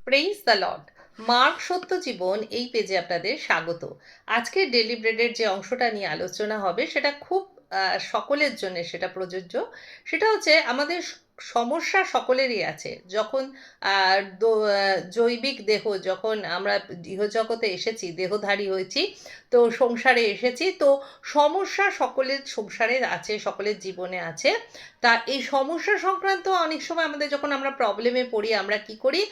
Praise the Lord. Mark সত্য জীবন এই পেজে আপনাদের স্বাগত। আজকে ডেলি ব্রেডের যে অংশটা নিয়ে আলোচনা হবে সেটা খুব সকলের জন্য সেটা প্রযোজ্য। সেটা হচ্ছে আমাদের সমস্যা সকলেরই আছে। যখন জৈবিক দেহ, যখন আমরা ইহজগতে এসেছি, দেহধারী হয়েছি, তো সংসারে এসেছি, তো সমস্যা সকলের সংসারে আছে, সকলের জীবনে আছে। তা এই সমস্যা সংক্রান্ত অনেক সময় আমাদের যখন আমরা প্রবলেমে পড়ি, আমরা কি করি?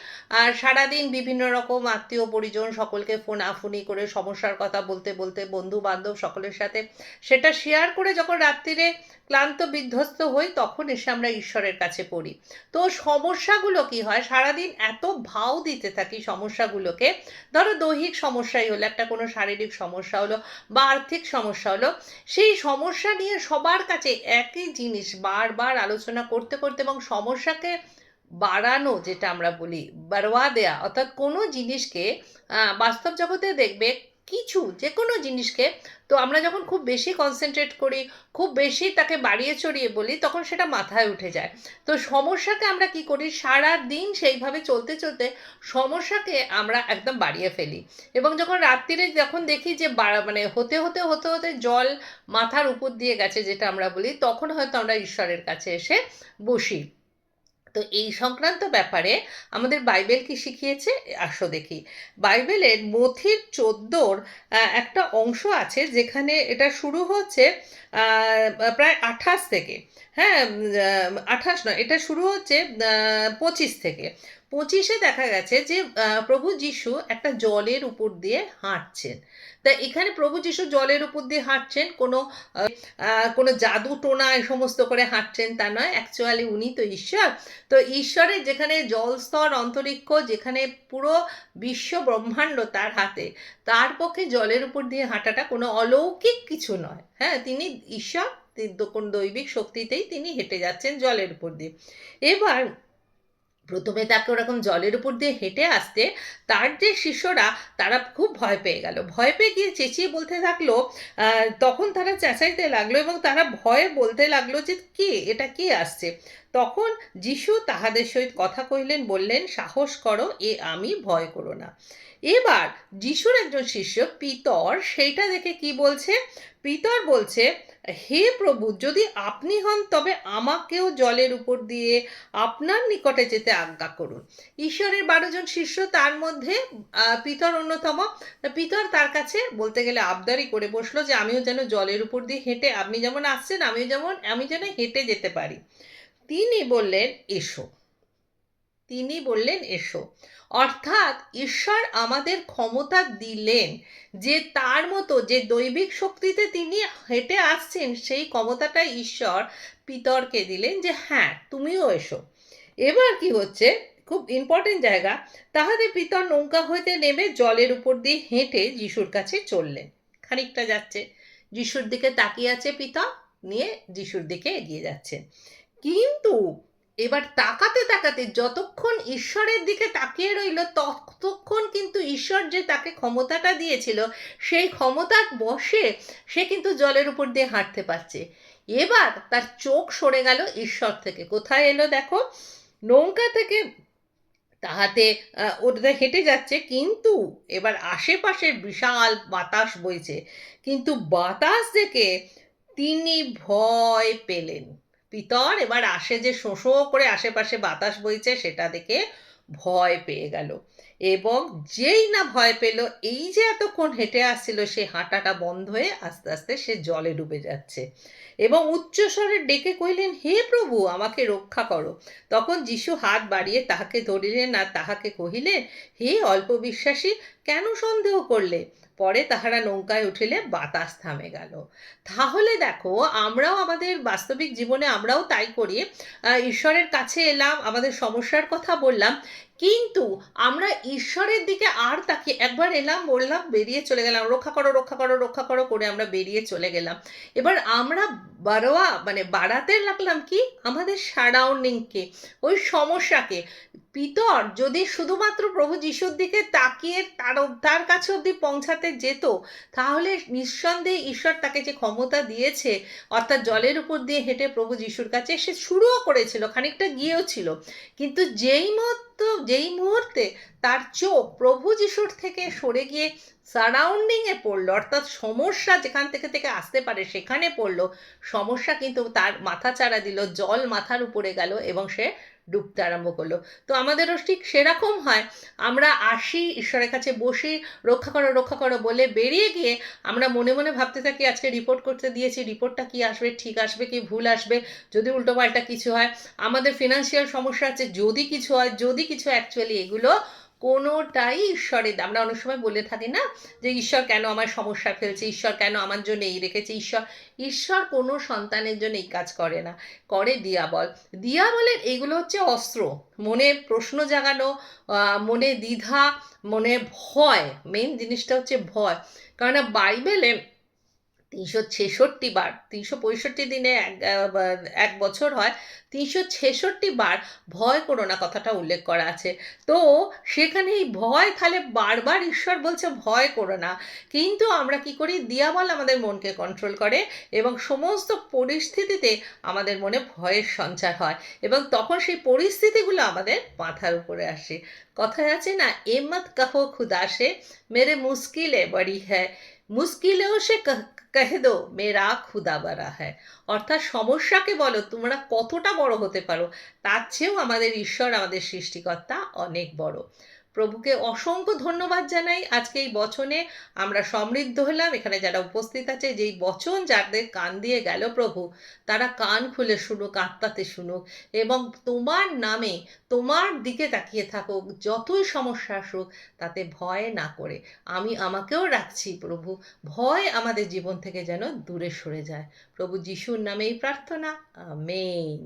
আর সারাদিন বিভিন্ন রকম আত্মীয় পরিজন সকলকে ফোনাফুনি করে সমস্যার কথা বলতে বলতে, বন্ধু বান্ধব সকলের সাথে সেটা শেয়ার করে যখন রাত্রিরে ক্লান্ত বিধ্বস্ত হই, তখন এসে আমরা ঈশ্বরের কাছে পড়ি। তো সমস্যাগুলো কি হয়, সারাদিন এত ভাও দিতে থাকি সমস্যাগুলোকে। ধরো দৈহিক সমস্যাই হলো, একটা কোনো শারীরিক সমস্যা হলো বা আর্থিক সমস্যা হলো, সেই সমস্যা নিয়ে সবার কাছে একই জিনিস বারবার আলোচনা করতে করতে এবং সমস্যাকে বাড়ানো, যেটা আমরা বলি বাড়োয়া দেয়া, অর্থাৎ কোনো জিনিসকে বাস্তব জগতে দেখবে কিছু যে কোনো জিনিসকে, তো আমরা যখন খুব বেশি কনসেন্ট্রেট করি, খুব বেশি তাকে বাড়িয়ে চড়িয়ে বলি, তখন সেটা মাথায় উঠে যায়। তো সমস্যাকে আমরা কি করি, সারা দিন সেইভাবে চলতে চলতে সমস্যাকে আমরা একদম বাড়িয়ে ফেলি। এবং যখন রাত্রিরে যখন দেখি যে মানে হতে হতে হতে হতে জল মাথার উপর দিয়ে গেছে, যেটা আমরা বলি, তখন হয়তো আমরা ঈশ্বরের কাছে এসে বসি। তো এই সংক্রান্ত ব্যাপারে আমাদের বাইবেল কি শিখিয়েছে, আসো দেখি। বাইবেলের মথির 14 একটা অংশ আছে, যেখানে এটা শুরু হচ্ছে প্রায় 28 থেকে। হ্যাঁ, 28 নয়, এটা শুরু হচ্ছে 25 থেকে। 25-এ দেখা গেছে যে প্রভু যিশু একটা জলের উপর দিয়ে হাঁটছেন। তা এখানে প্রভু যিশু জলের উপর দিয়ে হাঁটছেন, কোনো জাদু টোনা এই সমস্ত করে হাঁটছেন তা নয়। অ্যাকচুয়ালি উনি তো ঈশ্বর। তো ঈশ্বরের যেখানে জলস্তর অন্তরিক্ষ, যেখানে পুরো বিশ্ব ব্রহ্মাণ্ড তার হাতে, তার পক্ষে জলের উপর দিয়ে হাঁটাটা কোনো অলৌকিক কিছু নয়। হ্যাঁ, তিনি ঈশ্বর, কোন দৈবিক শক্তিতেই তিনি হেঁটে যাচ্ছেন জলের উপর দিয়ে। এবার প্রথমে তাকে ওরকম জলের উপর দিয়ে হেঁটে আসতে তার যে শিষ্যরা, তারা খুব ভয় পেয়ে গেল। ভয় পেয়ে গিয়ে চেঁচিয়ে বলতে থাকলো, তখন তারা চেঁচাইতে লাগলো এবং তারা ভয়ে বলতে লাগলো যে কে, এটা কে আসছে। তখন যিশু তাহাদের সহিত কথা কহিলেন, বললেন, সাহস করো, এ আমি, ভয় করো না। এবার যিশুর একজন শিষ্য পিতর সেইটা দেখে কি বলছে, পিতর বলছে, হে প্রভু, যদি আপনি হন তবে আমাকেও জলের উপর দিয়ে আপনার নিকটে যেতে আজ্ঞা করুন। ঈশ্বরের 12 জন শিষ্য, তার মধ্যে পিতর অন্যতম। পিতর তার কাছে বলতে গেলে আবদারি করে বসলো যে আমিও যেন জলের উপর দিয়ে হেঁটে, আপনি যেমন আসছেন আমি যেন হেঁটে যেতে পারি। তিনি বললেন, এসো। তিনি বললেন, এসো। অর্থাৎ ঈশ্বর আমাদের ক্ষমতা দিলেন যে তার মতো যে দৈবিক শক্তিতে তিনি হেঁটে আসছেন, সেই ক্ষমতাটা ঈশ্বর পিতরকে দিলেন যে হ্যাঁ, তুমিও এসো। এবার কি হচ্ছে, খুব ইম্পর্টেন্ট জায়গা, তাহাতে পিতর নৌকা হইতে নেমে জলের উপর দিয়ে হেঁটে যিশুর কাছে চললেন। খানিকটা যাচ্ছে, যিশুর দিকে তাকিয়ে আছে পিতর, নিয়ে যিশুর দিকে এগিয়ে যাচ্ছে। কিন্তু এবার তাকাতে তাকাতে যতক্ষণ ঈশ্বরের দিকে তাকিয়ে রইল, ততক্ষণ কিন্তু ঈশ্বর যে তাকে ক্ষমতাটা দিয়েছিল, সেই ক্ষমতার বশে সে কিন্তু জলের উপর দিয়ে হাঁটতে পারছে। এবার তার চোখ সরে গেল ঈশ্বর থেকে। কোথায় এলো দেখো, নৌকা থেকে তাহাতে ওটা হেঁটে যাচ্ছে, কিন্তু এবার আশেপাশের বিশাল বাতাস বইছে। কিন্তু বাতাস দেখে তিনি ভয় পেলেন। পিতর এবার আসে যে শোঁ শোঁ করে আশেপাশে বাতাস বইছে, সেটা দেখে ভয় পেয়ে গেল। এবং যেই না ভয় পেল, এই যে এতক্ষণ হেঁটে আসছিল, সে হাঁটাটা বন্ধ হয়ে আস্তে আস্তে সে জলে ডুবে যাচ্ছে এবং উচ্চস্বরে ডেকে কহিলেন, হে প্রভু, আমাকে রক্ষা করো। তখন যিশু হাত বাড়িয়ে তাহাকে ধরিলেন আর তাহাকে কহিলেন, হে অল্প বিশ্বাসী, কেন সন্দেহ করলে? পরে তাহারা নৌকায় উঠিলে বাতাস থামে গেল। তাহলে দেখো, আমরাও আমাদের বাস্তবিক জীবনে আমরাও তাই করি। ঈশ্বরের কাছে এলাম, আমাদের সমস্যার কথা বললাম, কিন্তু আমরা ঈশ্বরের দিকে আর তাকিয়ে, একবার এলাম, বললাম, বেরিয়ে চলে গেলাম, রক্ষা করো রক্ষা করো রক্ষা করো করে আমরা বেরিয়ে চলে গেলাম। এবার আমরা বাড়াতে লাগলাম কি, আমাদের সারাউন্ডিংকে, ওই সমস্যাকে। পিতর যদি শুধুমাত্র প্রভু যিশুর দিকে তাকিয়ে তার কাছে অবধি পৌঁছাতে যেত, তাহলে নিঃসন্দেহে ঈশ্বর তাকে যে ক্ষমতা দিয়েছে, অর্থাৎ জলের উপর দিয়ে হেঁটে প্রভু যিশুর কাছে সে শুরুও করেছিল, খানিকটা গিয়েও ছিল, কিন্তু যেই যেই মুহূর্তে তার চোখ প্রভু যিশুর থেকে সরে গিয়ে সারাউন্ডিংয়ে পড়লো, অর্থাৎ সমস্যা যেখান থেকে থেকে আসতে পারে সেখানে পড়লো, সমস্যা কিন্তু তার মাথা চাড়া দিল, জল মাথার উপরে গেল এবং সে ডুবতে আরম্ভ করলো। তো আমাদেরও ঠিক সেরকম হয়, আমরা আসি ঈশ্বরের কাছে, বসি, রক্ষা করো বলে বেরিয়ে গিয়ে আমরা মনে মনে ভাবতে থাকি আজকে রিপোর্ট করতে দিয়েছি, রিপোর্টটা কি আসবে, ঠিক আসবে কি ভুল আসবে, যদি উল্টোপাল্টা কিছু হয়, আমাদের ফিনান্সিয়াল সমস্যা আছে যদি কিছু হয়, যদি কিছু, অ্যাকচুয়ালি এগুলো কোনোটাই ঈশ্বরের, আমরা অনেক সময় বলে থাকি না যে ঈশ্বর কেন আমার সমস্যা ফেলছে, ঈশ্বর কেন আমার জন্য এই রেখেছে, ঈশ্বর কোনো সন্তানের জন্য এই কাজ করে না, করে দিয়াবল। দিয়াবলের এগুলো হচ্ছে অস্ত্র, মনে প্রশ্ন জাগানো, মনে দ্বিধা, মনে ভয়, মেন জিনিসটা হচ্ছে ভয়। কারণ বাইবেলে 366 বার, 365 দিনে এক বছর হয়, 366 বার ভয় করো না কথাটা উল্লেখ করা আছে। তো সেখানে এই ভয়, তাহলে বারবার ঈশ্বর বলছে ভয় করো না, কিন্তু আমরা কি করি, দিয়াবল আমাদের মনকে কন্ট্রোল করে এবং সমস্ত পরিস্থিতিতে আমাদের মনে ভয়ের সঞ্চার হয় এবং তখন সেই পরিস্থিতিগুলো আমাদের মাথার উপরে আসে। কথায় আছে না, এমত কাহো খুদা সে মেরে মুশকিলে বড়ি হ্যায়, মুশকিলেও সে কহ দো মেরা খুদা বড়া হ্যায়। অর্থাৎ সমস্যাকে বলো তোমরা কতটা বড় হতে পারো, তার চেয়েও আমাদের ঈশ্বর, আমাদের সৃষ্টিকর্তা অনেক বড়। প্রভুকে অসংখ্য ধন্যবাদ জানাই, আজকে এই বচনে আমরা সমৃদ্ধ হলাম। এখানে যারা উপস্থিত আছে, যেই বচন যাদের কান দিয়ে গেল প্রভু, তারা কান খুলে শুনুক, আত্মাতে শুনুক এবং তোমার নামে, তোমার দিকে তাকিয়ে থাকুক, যতই সমস্যা আসুক তাতে ভয় না করে। আমাকেও রাখছি প্রভু, ভয় আমাদের জীবন থেকে যেন দূরে সরে যায়। প্রভু যিশুর নামেই প্রার্থনা, আমেন।